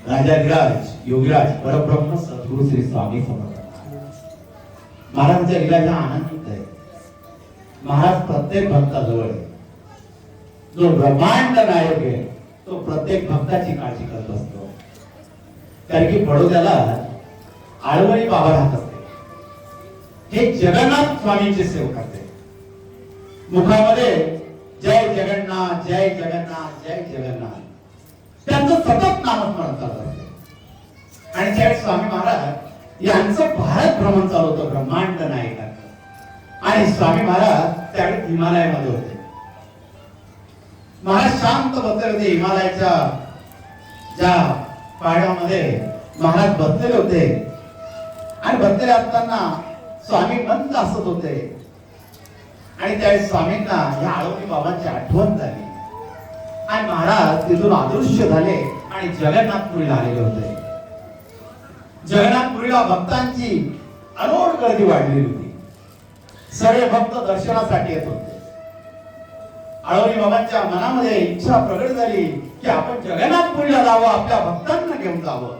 राजाधिराज योगीराज परब्रह्म सद्गुरु श्री स्वामी समर्थ महाराजांच्या लीला आनंदित आहे. महाराज प्रत्येक भक्ताजवळ आहे. जो ब्रह्मांड नायक आहे तो प्रत्येक भक्ताची काळजी करत असतो. कारण की बडोद्याला आळवणी बाबा राहत असते. हे जगन्नाथ स्वामींचे सेवक असते. मुखामध्ये जय जगन्नाथ जय जगन्नाथ जय जगन्नाथ त्यांचं सतत नामस्मरण चालत असते. आणि त्यावेळी स्वामी महाराज यांचं भारत भ्रमण चालू होतं ब्रह्मांड नायकाचं. आणि स्वामी महाराज त्यावेळी हिमालयामध्ये होते. महाराज शांत बसले होते. हिमालयाच्या ज्या पाड्यामध्ये महाराज बसलेले होते. आणि बसलेले असताना स्वामी मंद असत होते. आणि त्यावेळी स्वामींना या आळवणी बाबांची आठवण झाली. आणि महाराज तिथून अदृश्य झाले आणि जगन्नाथपुरीला आलेले होते. जगन्नाथपुरीला भक्तांची अनोट गर्दी वाढलेली होती. सगळे भक्त दर्शनासाठी येत होते. आळवणी बाबांच्या मनामध्ये इच्छा प्रगट झाली की आपण जगन्नाथपुरीला जावं, आपल्या भक्तांना घेऊन जावं.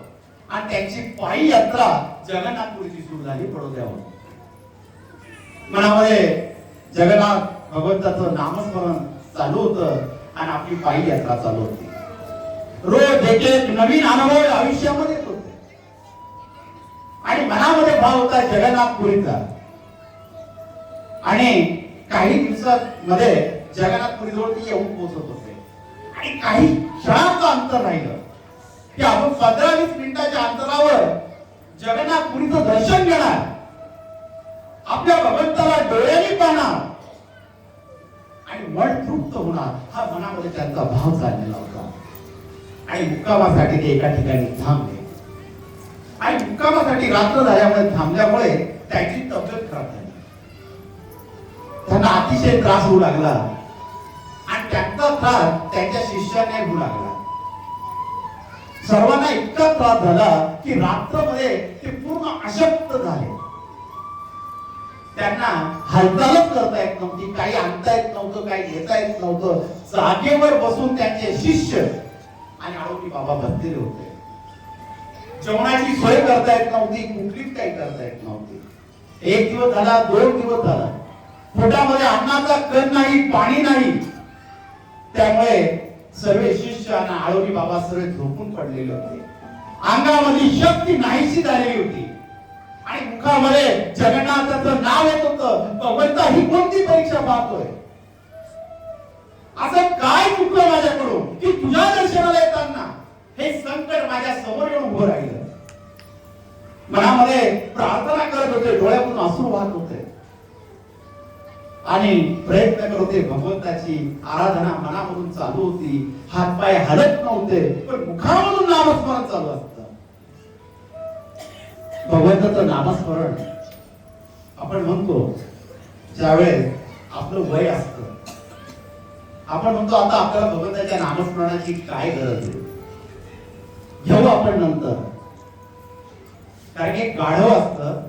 आणि त्यांची पायी यात्रा जगन्नाथपुरीची सुरू झाली बडोद्यावर. मनामध्ये जगन्नाथ भगवंताचं नामस्मरण चालू होतं आणि आपली पायी यात्रा चालू होती. रोज एक एक नवीन अनुभव आयुष्यामध्ये येत होते. आणि मनामध्ये भाव होता जगन्नाथपुरीचा. आणि काही दिवसात मध्ये जगन्नाथपुरीजवळ ती येऊन पोहोचत होते. आणि काही क्षणाचं अंतर राहिलं की आपण 15-20 मिनिटाच्या अंतरावर जगन्नाथपुरीचं दर्शन घेणार, आपल्या भगवंताला डोळ्यांनी पाहणार आणि मन तृप्त होणार, हा मनामध्ये त्यांचा भाव चाललेला होता. आणि मुक्कामासाठी ते एका ठिकाणी थांबले. आणि मुक्कामासाठी रात्र झाल्यामुळे थांबल्यामुळे त्याची तब्येत खराब झाली. त्यांना अतिशय त्रास होऊ लागला. आणि त्यांचा त्रास त्यांच्या शिष्याने होऊ लागला. सर्वांना इतका त्रास झाला की रात्रमध्ये ते पूर्ण अशक्त झाले. त्यांना हालचालच करता येत नव्हती, काही आणता येत नव्हतं, काही घेता येत नव्हतं. जागेवर बसून त्यांचे शिष्य आणि आळवणी बाबा बसलेले होते. जेवणाची सोय करता येत नव्हती, कुठलीच काही करता येत नव्हती. 1 दिवस झाला, 2 दिवस झाला, पोटामध्ये अन्नाचा कण नाही, पाणी नाही. त्यामुळे सर्व शिष्य आणि आळवणी बाबा सर्व झोपून पडलेले होते. अंगामध्ये शक्ती नाहीशी झालेली होती. आणि मुखामध्ये जगन्नाथाचं नाव येत होतं. भगवंता ही कोणती परीक्षा पाहतोय? असं काय चुकलं माझ्याकडून की तुझ्या दर्शनाला येताना हे संकट माझ्या समोर येऊन उभं राहिलं? मनामध्ये प्रार्थना करत होते, डोळ्यातून अश्रू वाहत होते. आणि प्रयत्न करत होते. भगवंताची आराधना मनामधून चालू होती. हातपाय हलत नव्हते, पण मुखामधून नामस्मरण चालू असतं. भगवंताचं नामस्मरण आपण म्हणतो ज्यावेळेस आपलं वय असतं, आपण म्हणतो आता आपल्याला भगवंताच्या नामस्मरणाची काय गरज आहे, घेऊ आपण नंतर. कारण एक गाढव असतं,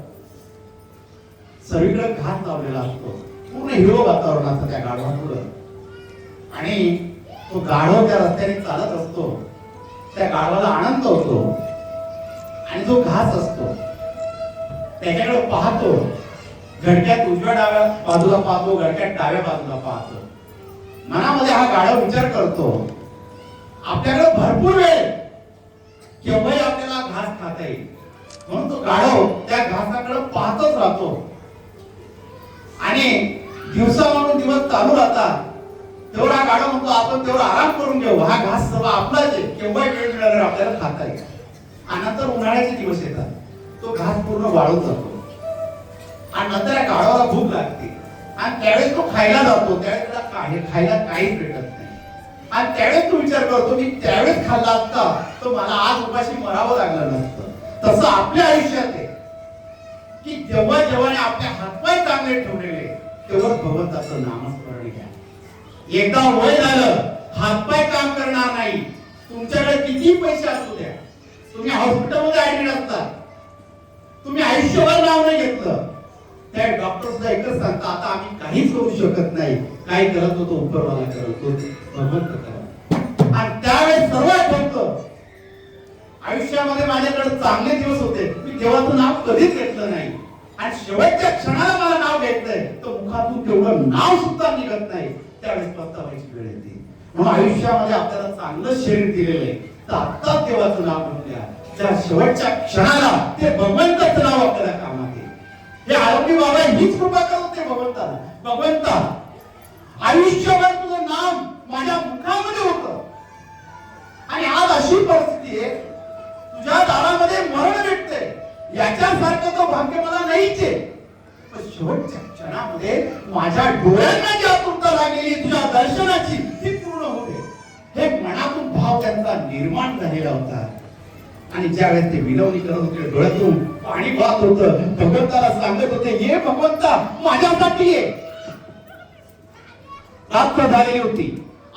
सर्वीकडे घात लावलेला असतो, पूर्ण हिरवं वातावरण असतं त्या गाढवापुढं. आणि तो गाढव त्या रस्त्याने चालत असतो. त्या गाढवाला आनंद होतो. आणि जो घास असतो त्याच्याकडे पाहतो. घडक्यात उजव्या डाव्या बाजूला पाहतो, घडक्यात डाव्या बाजूला पाहतो. मनामध्ये हा गाढव विचार करतो, आपल्याकडे भरपूर वेळ, केव्हाही आपल्याला घास खाता येईल. म्हणून तो गाढव त्या घासाकडे पाहतच राहतो. आणि दिवसामागून दिवस चालू राहतात. तेवढा गाढव म्हणतो आपण तेवढा आराम करून घेऊ, हा घास सर्व आपलाच आहे, केव्हाही वेळ मिळाल्यावर आपल्याला खाता येईल. आणि नंतर उन्हाळ्याचे दिवस येतात, तो घास पूर्ण वाळून जातो. आणि नंतर या गाढवाला भूक लागते. आणि त्यावेळेस तो खायला जातो. त्यावेळेस त्याला खायला काहीच भेटत नाही. आणि त्यावेळेस तो विचार करतो की त्यावेळेस खाल्ला असता तर मला आज उपाशी मरावं लागलं नसतं. तसं आपल्या आयुष्यात आहे की जेव्हा जेव्हा आपले हातपाय चांगले ठेवलेले तेव्हा भगवंताचं नामस्मरण घ्या. एकदा वय झालं, हातपाय काम करणार नाही. तुमच्याकडे किती पैसे असू द्या, तुम्ही हॉस्पिटलमध्ये ऍडमिट असता, तुम्ही आयुष्यभर नाव नाही घेतलं, त्या डॉक्टर सुद्धा एकच सांगता आता आम्ही काहीच करू शकत नाही. काय करत होतो उपरवाला करत होतो, भगवंत करत. आणि त्यावेळेस सर्वात फक्त आयुष्यामध्ये माझ्याकडे चांगले दिवस होते, मी देवाचं नाव कधीच घेतलं नाही, आणि शेवटच्या क्षणाला मला नाव घ्यायचंय तर मुखातून तेवढं नाव सुद्धा निघत नाही, त्यावेळेस पस्तावायची वेळ येते. म्हणून आयुष्यामध्ये आपल्याला चांगलं शरीर दिलेलं आहे, तर आत्ताच देवाचं नाव घेऊया, त्या शेवटच्या क्षणाला ते भगवंताचं नाव आपल्याला कामात येईल. हे आरोग्य बाबा हीच कृपा करत होते भगवंताला. भगवंता, आयुष्यभर तुझं नाम माझ्या मुखामध्ये होतं, आणि आज अशी परिस्थिती आहे तुझ्या दारामध्ये मरण भेटते, याच्यासारखं तो भाग्य मला नाहीच आहे. पण शेवटच्या क्षणामध्ये माझ्या डोळ्यांना जी आतुरता लागलेली तुझ्या दर्शनाची ती पूर्ण होते. हे मनातून भाव त्यांचा निर्माण झालेला होता. आणि ज्यावेळेस ते विनवणी करत होते, डोळ्यातून पाणी वाहत होतं, भगवंताला सांगत होते, ये भगवंता माझ्यासाठी ये. रात्र झालेली होती,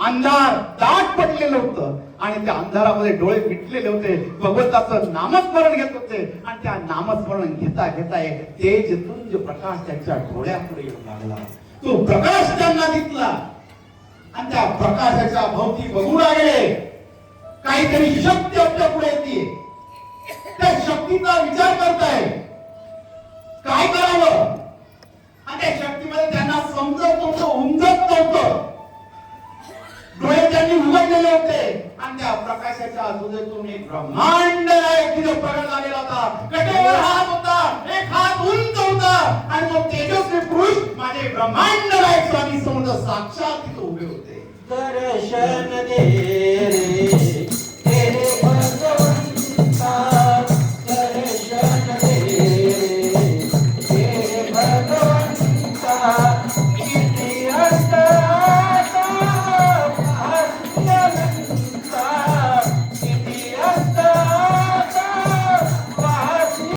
अंधार दाट पडलेलं होतं, आणि त्या अंधारामध्ये डोळे मिटलेले होते. भगवंताचं नामस्मरण घेत होते, आणि त्या नामस्मरण घेता घेता एक तेजपुंज प्रकाश त्यांच्या डोळ्यापुढे येऊ लागला. तो प्रकाश त्यांना दिसला, आणि त्या प्रकाशाच्या भोवती बघू लागले. काहीतरी शक्ती आपल्या पुढे येते, त्या शक्तीचा विचार करताय काय करावं, आणि त्या शक्तीमध्ये त्यांना समजत नव्हतं, उमजत नव्हतं. डोळे त्यांनी उघडलेले होते, आणि त्या प्रकाशाच्या आजूबाजूतून एक ब्रह्मांड नायक तिथे प्रगट झालेला होता. कटेवर हात होता, एक हात उंच होता, आणि तो तेजस्वी पुरुष माझे ब्रह्मांड नायक स्वामी समोर साक्षात तिथे उभे होते. दर्शन दे रे